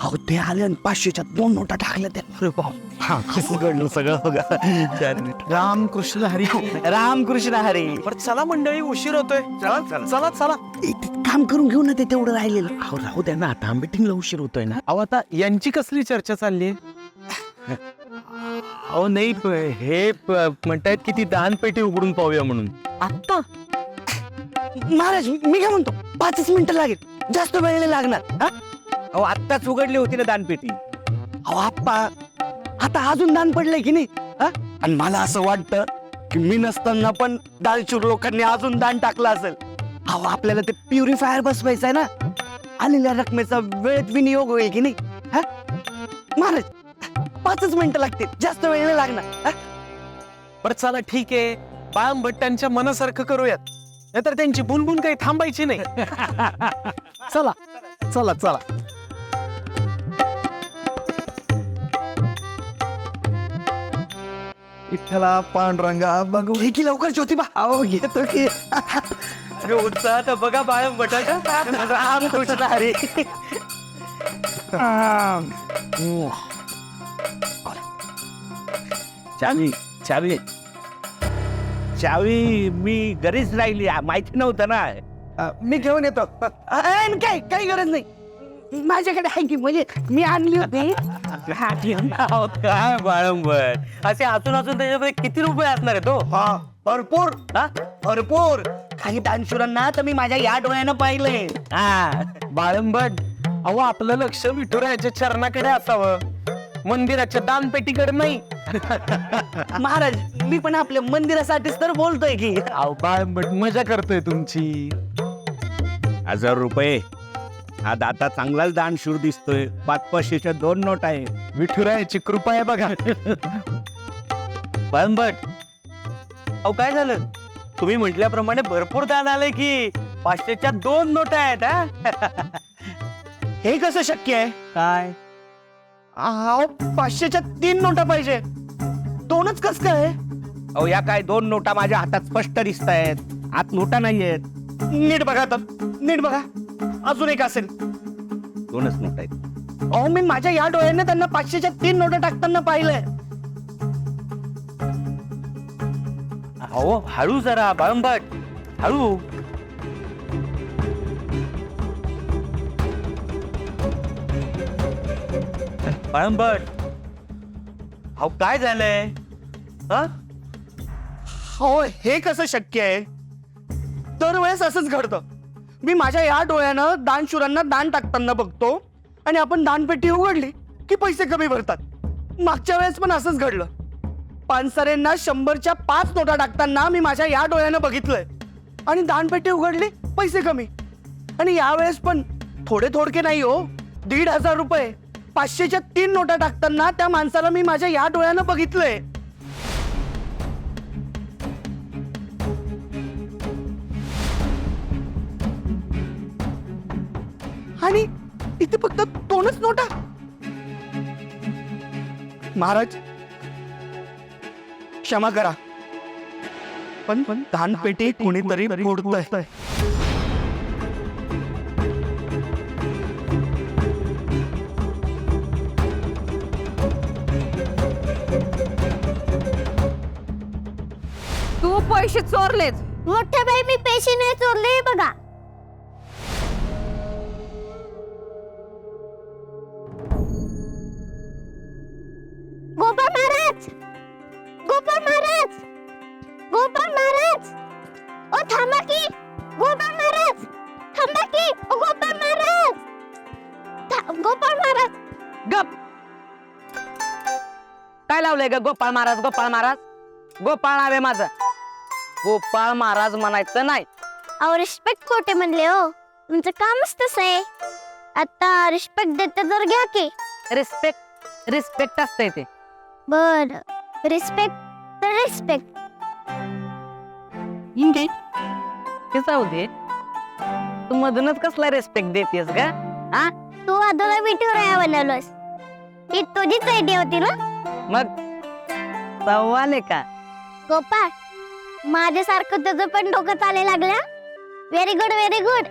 अहो ते आले आणि 500च्या 2 नोटा टाकल्या त्या. अरे बाप, कसं घडलं सगळं बघा. रामकृष्ण हरी. रामकृष्ण हरी. बरं चला मंडळी, उशीर होतोय. चला चला. ते काम करून घेऊ ना ते तेवढं राहिलेलं. अहो राहू द्या ना, आता मीटिंगला उशीर होतोय ना. अहो आता यांची कसली चर्चा चालली? अहो नाही हे म्हणतायत की ती दानपेटी उघडून पाहूया म्हणून. आत्ता महाराज मी काय म्हणतो 5 मिनिटं लागेल, जास्त वेळ नाही लागणार. हा? अहो आत्ताच उघडली होती ना दानपेटी. अहो आप्पा, आता अजून दान पडलंय की नाही? हा? आणि मला असं वाटतं की मी नसताना पण दानशूर लोकांनी अजून दान टाकलं असेल. अहो आपल्याला ते प्युरिफायर बसवायचं आहे ना, आलेल्या रकमेचा वेळेत विनियोग होईल की नाही? हा? महाराज 5 मिनिटं लागतील, जास्त वेळ नाही लागणार. हा? बरं चला ठीक आहे, बाळंभट्टांच्या मनासारखं करूयात, नाहीतर त्यांची बुनबुन काही थांबायची नाही. चला चला चला. विठ्ठला पांडुरंगा बघू. हे की लवकर ज्योतिबा. अहो घेतो की. अरे उत्साह तर बघा बाळंभटाचा. रामकृष्ण हरी. चावी चावी चावी मी घरीच राहिली, माहिती नव्हतं ना. मी घेऊन येतो. काही गरज नाही, माझ्याकडे आहे की, म्हणजे मी आणली होती. हा, घेऊन. अहो, काय बाळंभट असे हसून हसून त्याच्यामध्ये किती रुपये असणार आहे तो? हा, भरपूर. हा? भरपूर. काही दानशूरांना तर मी माझ्या या डोळ्यानं पाहिलंय. हा. बाळंबट, अहो आपलं लक्ष विठुरायाच्या चरणाकडे असावं, मंदिराच्या दानपेटीकडे नाही. महाराज मी पण आपल्या मंदिरासाठीच तर बोलतोय की. अहो बाळंबट मजा करतोय तुमची. 1000 रुपये हा दाता चांगलाच दानशूर दिसतोय. 500च्या 2 नोट आहे. विठुरायाची कृपा आहे बघा. बाळंभट, अहो काय झालं? तुम्ही म्हटल्याप्रमाणे भरपूर दान आलंय की. 500च्या 2 नोट आहेत. हा? हे कसं शक्य आहे? काय? अहो 500च्या 3 नोटा पाहिजे, 2च कस काय? अहो या काय 2 नोटा माझ्या हातात स्पष्ट दिसत आहेत, आत नोटा नाहीयेत. नीट बघा तर, नीट बघा. अजून एक असेल. 2च नोट आहेत. अहो मी माझ्या या डोळ्याने त्यांना 500च्या 3 नोटा टाकताना पाहिलंय. अहो हळू जरा बाळंभट, हळू. बाळंभट, अहो काय झालंय? हा? हो हे कसं शक्य आहे? दरवेळेस असंच घडतं. मी माझ्या या डोळ्यानं दानशूरांना दान टाकताना बघतो आणि आपण दानपेटी उघडली की पैसे कमी भरतात. मागच्या वेळेस पण असंच घडलं. पानसरेंना 100च्या 5 नोटा टाकताना मी माझ्या या डोळ्यानं बघितलंय आणि दानपेटी उघडली, पैसे कमी. आणि यावेळेस पण थोडके नाही हो, 1,500 रुपये 500च्या 3 नोटा टाकताना त्या माणसाला मी माझ्या या डोळ्यानं बघितलंय. आणि इथे फक्त 2च नोटा. महाराज क्षमा करा, पण दानपेटी कोणीतरी फोडतंय. तू पैसे चोरलेच. मोठ्या बाई मी पैसे नाही चोरले बघा. गोपाळ महाराज, गोपाळ महाराज, गोपाळ महाराज, ओ थांबा की. गोपाळ महाराज थांबा की. ओ गोपाळ महाराज, गोपाळ महाराज. गप. काय लावलंय ग गोपाळ महाराज? गोपाळ महाराज, गोपाळ नाव आहे माझं. गोपाळ महाराज म्हणायचं नाही. अहो रिस्पेक्ट कोठे म्हणले हो, तुमचं कामच तसं आहे. आता रिस्पेक्ट देते तर घ्या की. रिस्पेक्ट रिस्पेक्ट असतंय ते. बर, रिस्पेक्ट तर रिस्पेक्ट. इंगे ते जाऊ दे, तू मधूनच कसला रिस्पेक्ट देतेस का? हा, तू आदोला विठुराया बनवलोस, ही तुझीच आयडिया होती ना? मग सवाल आहे का? गोपाळ, माझ्यासारखं तुझं पण डोकं चालायला लागलं. Very good, very good.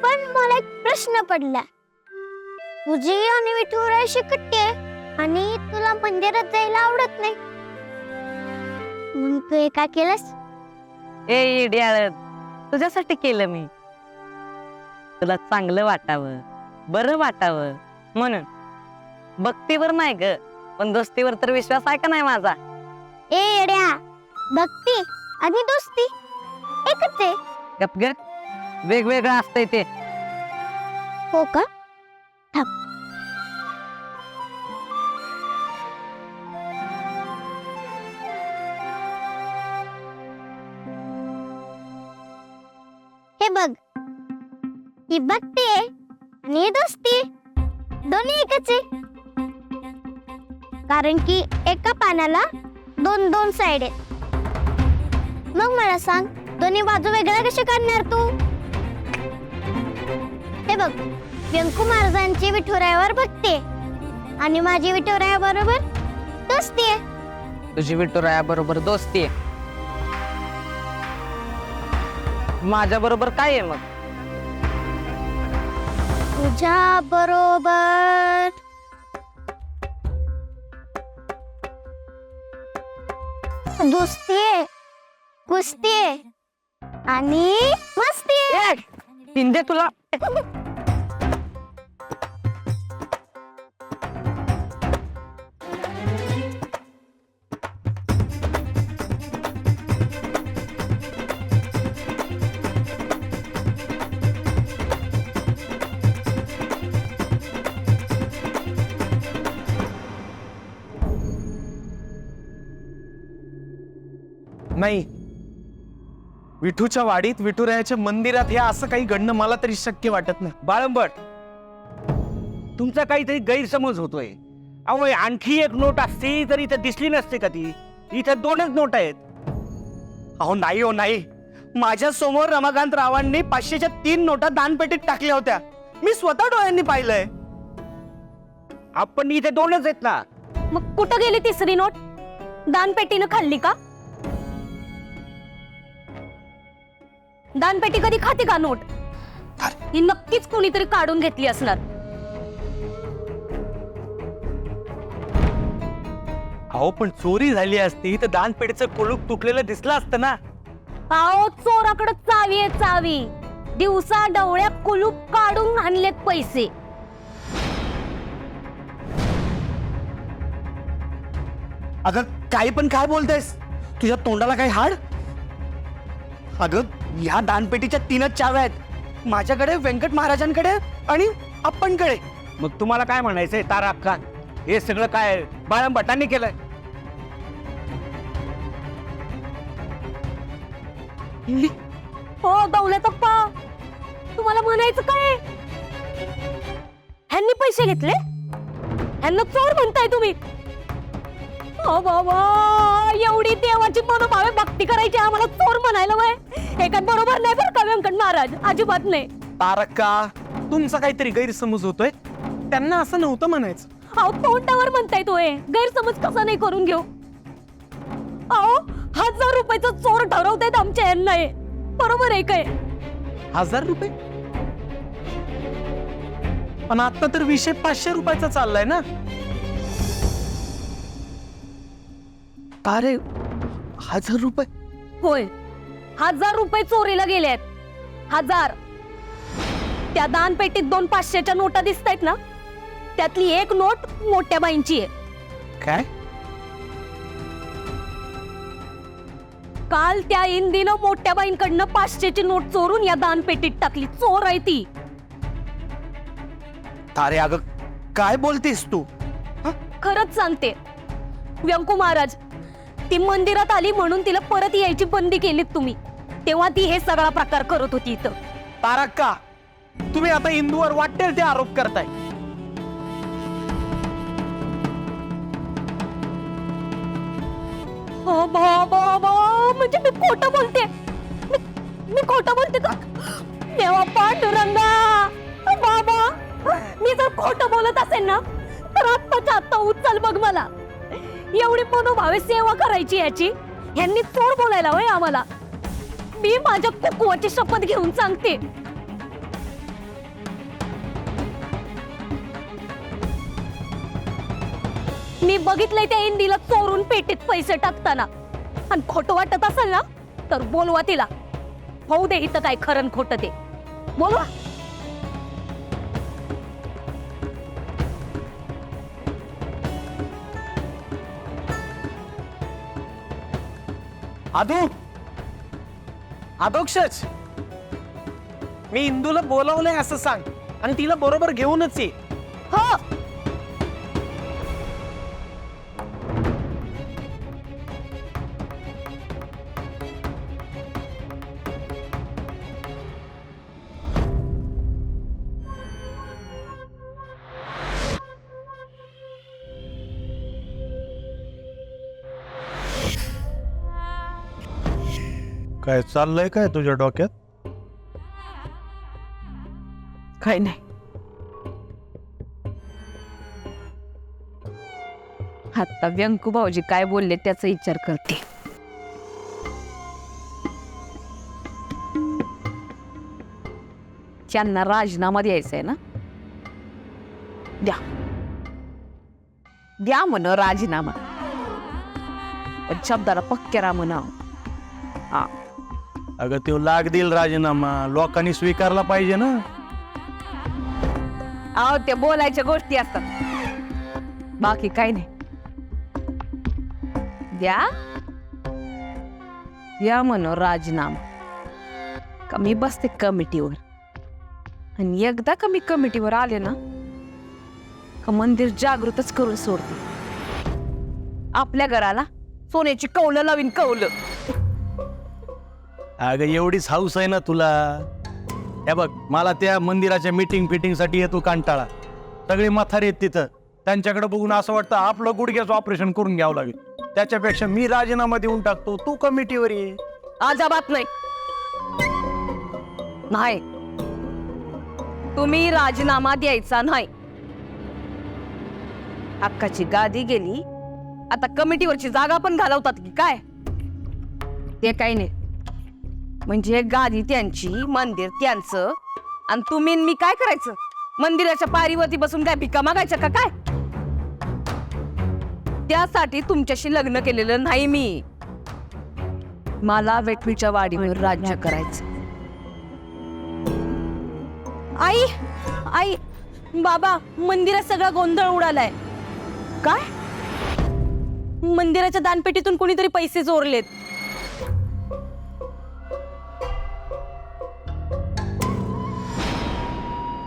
पण मला एक प्रश्न पडला. तुझी आणि विठुरायाशी कट्टी आहे आणि तुला मंदिरात जायला आवडत नाही. मग तू हे का केलंस? ए इडियाळ, तुझ्यासाठी केलं मी. तुला चांगलं वाटावं, बरं वाटावं म्हणून. भक्तीवर नाही ग, पण दोस्तीवर तर विश्वास आहे का नाही माझा? ए येड्या, भक्ती आणि दोस्ती एकच आहे. गप ग, वेगवेगळं असतंय ते. हो का? हे बघ, ही भक्ती आहे आणि ही दोस्ती आहे. दोन्ही एकच आहे. कारण की एका पानाला दोन दोन साइड आहेत. मग मला सांग, दोन्ही बाजू वेगळ्या कशा काढणार तू? हे बघ, व्यंकू महाराजांची विठुरायावर भक्ती आहे आणि माझी विठुरायाबरोबर दोस्ती आहे. तुझी विठुराया बरोबर दोस्ती आहे. माझ्या बरोबर काय आहे मग? तुझ्या बरोबर दोस्ती आहे, कुस्ती आहे आणि मस्ती आहे. हिंदे तुला. नाही, विठूच्या वाडीत विठुरायाच्या मंदिरात हे असं काही घडणं मला तरी शक्य वाटत नाही. बाळंबट, तुमचा काहीतरी गैरसमज होतोय. अहो, आणखी एक नोट असती तर इथं दिसली नसते का ती? इथं 2च नोट आहेत. अहो नाही हो नाही, माझ्या समोर रमाकांत रावांनी 500च्या 3 नोटा दानपेटीत टाकल्या होत्या. मी स्वतः डोळ्यांनी पाहिलंय. आपण इथे 2च आहेत ना. मग कुठं गेली तिसरी नोट? दानपेटीनं खाल्ली का? दानपेटी कधी खाते का नोट? ही नक्कीच कोणीतरी काढून घेतली असणार. अहो, पण चोरी झाली असती तर दानपेटीचं कुलूप तुटलेलं दिसलं असतं ना. आओ, चोराकडे चावी आहे चावी. दिवसा डवळ्या कुलूप काढून आणलेत पैसे. अगं काही पण काय बोलतेस? तुझ्या तोंडाला काही हाड? अगं, ह्या दानपेटीच्या 3च चाव्या आहेत. माझ्याकडे, व्यंकट महाराजांकडे आणि आपणकडे. मग तुम्हाला काय म्हणायचंय तारा अक्का? हे सगळं काय बाळंबटांनी केलंय? हो दौलतप्पा, तुम्हाला म्हणायचं काय? ह्यांनी पैसे घेतले? ह्यांना चोर म्हणताय तुम्ही? हो बाबा, एवढी देवाची मनोभावे भक्ती करायची आम्हाला चोर म्हणायला वय? हे काय बरोबर नाही बरं का व्यंकट महाराज, अजिबात नाही. तारका, तुमचा काहीतरी गैरसमज होतोय. त्यांना असं नव्हतं म्हणायचं. अहो, तोंडावर म्हणताय तो गैरसमज कसा नाही करून घेऊ? अहो, 1000 रुपयाचा चोर ठरवतायत आमच्या यांना. बरोबर आहे काय? 1000 रुपये? पण आता तर विषय 500 रुपयाचा चाललाय ना. अरे 1000 रुपये? होय, 1000 रुपये चोरीला गेलेत. 1000. त्या दानपेटीत 2 500च्या नोटा दिसतायत ना, त्यातली एक नोट मोठ्या बाईंची आहे. काय? काल त्या इंदीनं मोठ्या बाईंकडनं 500ची नोट चोरून या दानपेटीत टाकली. चोर आहे ती. अरे अगं काय बोलतेस तू? खरंच सांगते व्यंकू महाराज, ती मंदिरात आली म्हणून तिला परत यायची बंदी केलीत तुम्ही. तेव्हा ती हे सगळा प्रकार करत होती इथं. तारका, तुम्ही आता इंदूवर वाटेल ते आरोप करताय. म्हणजे मी खोटं बोलते? मी खोटं बोलते का? देवा पांडुरंगा, बाबा, मी जर खोटं बोलत असेल ना तर आत्ताच्या आत्ता उचल बघ मला. एवढी मनोभावे सेवा करायची याची, यांनी चोर बोलायला होय आम्हाला. मी माझ्या कुकुवाची शपथ घेऊन सांगते, मी बघितलंय त्या इंदीला चोरून पेटीत पैसे टाकताना. आणि खोटं वाटत असेल ना तर बोलवा तिला. होऊ दे इथं काय खरं खोटं ते. बोलवा. आदू आदोक्षच मी इंदूला बोलावलंय असं सांग आणि तिला बरोबर घेऊनच ये. हो. काय चाललंय काय तुझ्या डोक्यात? काय नाही. आता व्यंकू भाऊजी काय बोलले त्याचा विचार करते. त्यांना राजीनामा द्यायचा आहे ना, द्या द्या म्हण राजीनामा. पण शब्दाला पक्के राहा म्हणावं. हा अगं तो लाग देईल राजीनामा, लोकांनी स्वीकारला पाहिजे ना. अहो ते बोलायच्या गोष्टी असतात, बाकी काय नाही. द्या द्या म्हण राजीनामा. का मी बसते कमिटीवर आणि एकदा का मी कमिटीवर आले ना का मंदिर जागृतच करून सोडते. आपल्या घराला सोन्याची कौलं लावीन, कौलं. अगं एवढीच हाऊस आहे ना तुला. हे बघ, मला त्या मंदिराच्या मीटिंग फिटिंगसाठी येतो कंटाळा. सगळे म्हातारे आहेत तिथं, त्यांच्याकडे बघून असं वाटतं आपलं गुडघ्याचं ऑपरेशन करून घ्यावं लागेल. त्याच्यापेक्षा मी राजीनामा देऊन टाकतो, तू कमिटीवर ये. अजाबात नाही. नाही, तुम्ही राजीनामा द्यायचा नाही. हक्काची गादी गेली, आता कमिटीवरची जागा पण घालवतात की काय? ते काही नाही. म्हणजे गादी त्यांची, मंदिर त्यांचं, आणि तुम्ही मी काय करायचं? मंदिराच्या पारीवरती बसून काय भिका मागायच्या का काय? त्यासाठी तुमच्याशी लग्न केलेलं नाही मी. मला वेठवीच्या वाडीवर राज्य करायचं. आई आई बाबा, मंदिरात सगळा गोंधळ उडालाय. काय? मंदिराच्या दानपेटीतून कोणीतरी पैसे चोरलेत.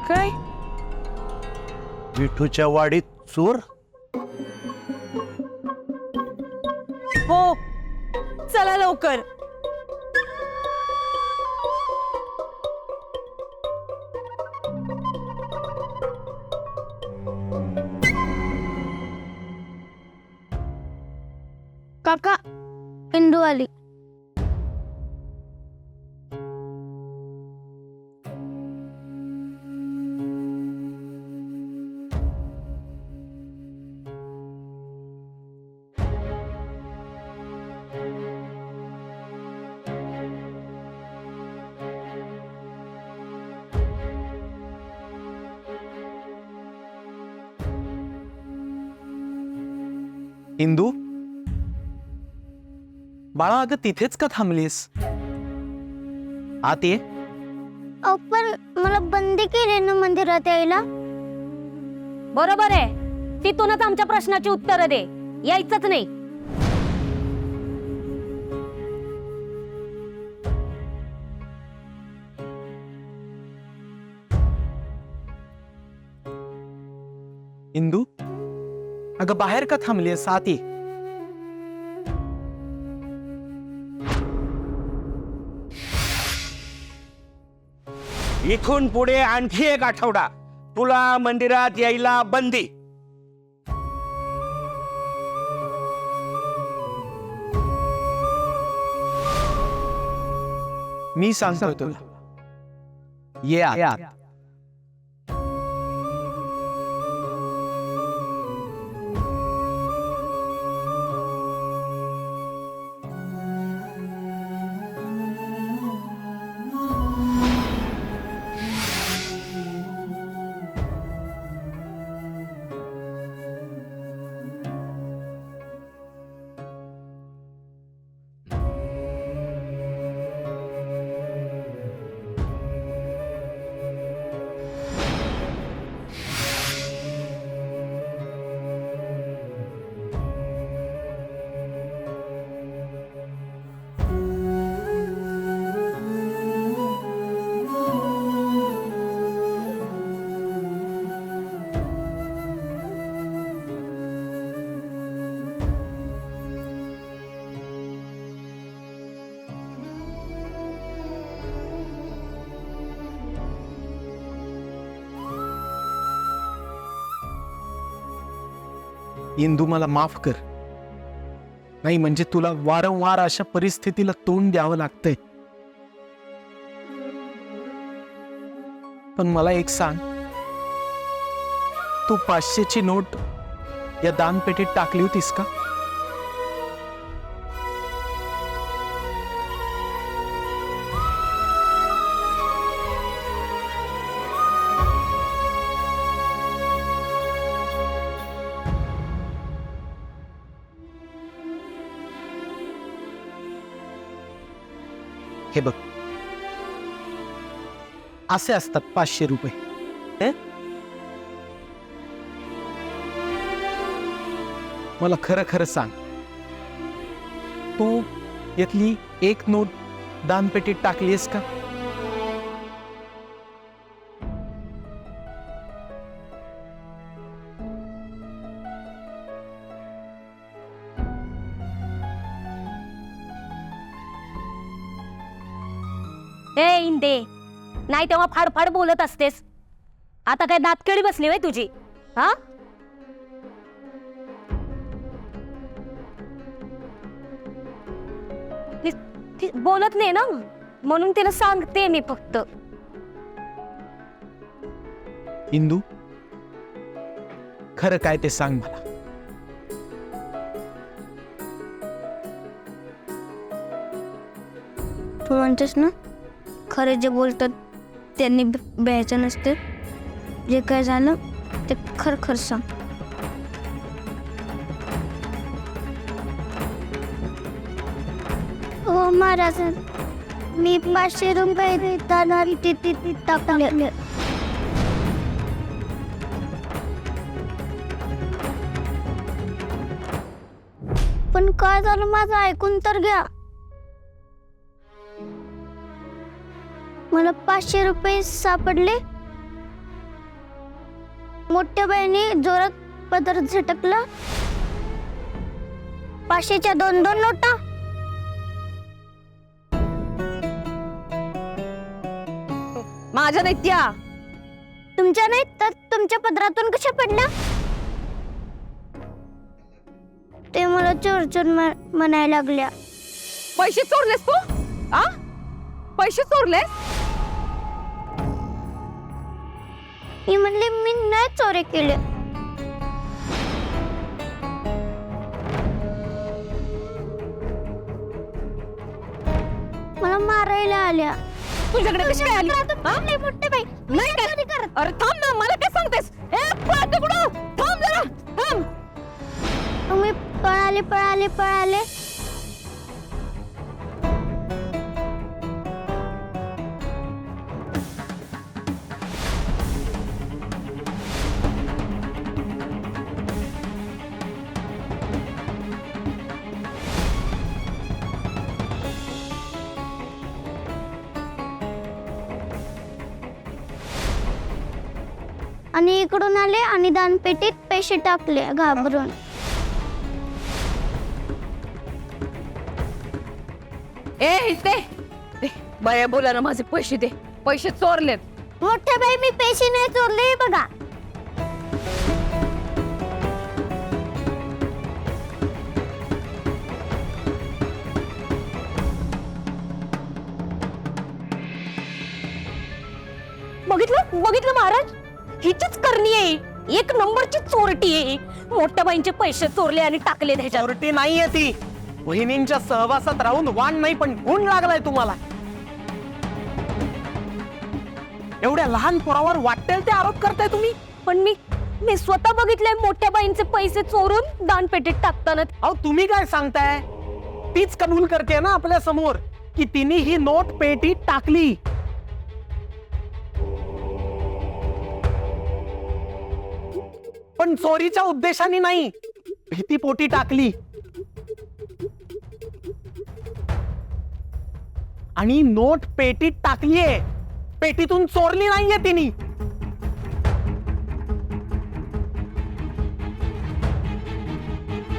काय? विठूच्या वाडीत चोर? हो, चला लवकर. काका, इंदू आली. इंदू, बाळा अगं तिथेच का थांबलीस? आत ये. पण मला बंदी केली ना मंदिरात यायला. बरोबर आहे, तिथूनच आमच्या प्रश्नाची उत्तरं दे. यायचंच नाही. इंदू, अगं बाहेर का थांबलीस? आत ये. इथून पुढे आणखी एक आठवडा तुला मंदिरात यायला बंदी. मी सांगतो तुला, ये आत. इंदू मला माफ कर. नाही म्हणजे तुला वारंवार अशा परिस्थितीला तोंड द्यावं लागतंय. पण मला एक सांग, तू 500ची नोट या दानपेटीत टाकली होतीस का? हे बघ, असे असतात 500 रुपये. मला खरं खरं सांग, तू यातली एक नोट दानपेटीत टाकलीस का? ए इंदे, नाही तेव्हा फाडफाड बोलत असतेस. आता काय दातकेळी बसली वय तुझी? हा, ती बोलत नाही ना, म्हणून तिला सांगते मी फक्त. इंदू, खरं काय ते सांग मला. तू म्हणतेस ना, खरे जे बोलतात त्यांनी भ्यायचं नसते. जे काय झालं ते खरं खरं सांग. हो महाराज, मी 500 रुपये देताना तिथे टाकले. पण काय झालं माझं ऐकून तर घ्या. मला 500 रुपये सापडले. मोठ्या बाईने जोरात पदर झटकला. 500च्या 2-2 नोटा. माझ्या नाही त्या. तुमच्या नाही तर तुमच्या पदरातून कशा पडल्या? ते मला चोर चोर म्हणायला लागल्या. पैसे चोरलेस तू? आ, पैसे चोरलेस? मी म्हणले मी नाही चोरी केले. मला मारायला आल्या. तुझ्याकडे कशी काय आली? हा? मोठे बाई नाही काय? अरे थांब ना, मला काय सांगतेस? ए पळ तिकडं, थांब जरा, थांब. मी पळाले. आणि इकडून आले आणि दानपेटीत पैसे टाकले घाबरून. ए इथे दे, बाया बोला ना, माझे पैसे दे. पैसे चोरलेत. मोठ्या बाई, मी पैसे नाही चोरले बघा. बघितलं महाराज, हिचीच करणी आहे. 1 नंबरची चोरटी आहे. मोठ्या बाईंचे पैसे चोरले आणि टाकले त्याच्यात. चोरटी नाहीये ती. वहिनींच्या सहवासात राहून वाण नाही पण गुण लागलाय तुम्हाला. एवढ्या लहान पोरावर वाटेल ते आरोप करताय तुम्ही. पण मी स्वतः बघितलंय मोठ्या बाईंचे पैसे चोरून दानपेटीत टाकताना. अहो तुम्ही काय सांगताय? तीच कबूल करते ना आपल्या समोर की तिने ही नोट पेटीत टाकली. पण चोरीच्या उद्देशाने नाही, भीतीपोटी टाकली. आणि नोट पेटीत टाकलीये, पेटीतून चोरली नाहीये तिने.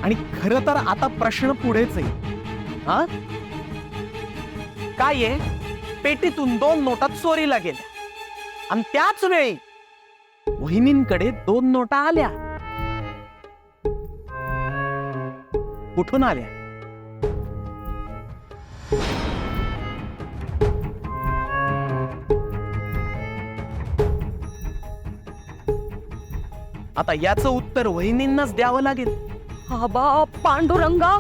आणि खरं तर आता प्रश्न पुढेच आहे. हा, काय आहे? पेटीतून 2 नोटा चोरीला गेल्या आणि त्याच वेळी वहिनींकडे 2 नोटा आल्या. कुठून आल्या? आता याचं उत्तर वहिनींनाच द्यावं लागेल. आबा पांडुरंगा,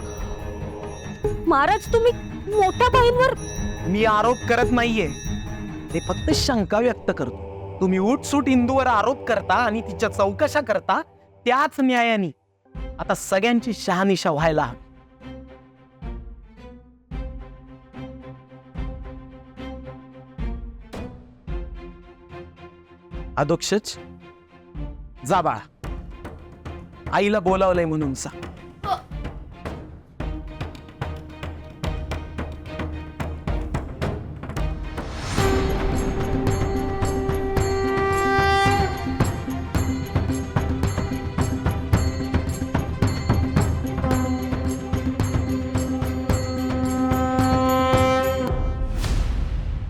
महाराज तुम्ही मोठ्या बहीणवर मी आरोप करत नाहीये, ते फक्त शंका व्यक्त करतो. तुम्ही उठसूट इंदूवर आरोप करता आणि तिच्या चौकशा करता, त्याच न्यायाने आता सगळ्यांची शहानिशा व्हायला हवी. अधोक्षज, जा बाळा, आईला बोलावलंय म्हणून सांग.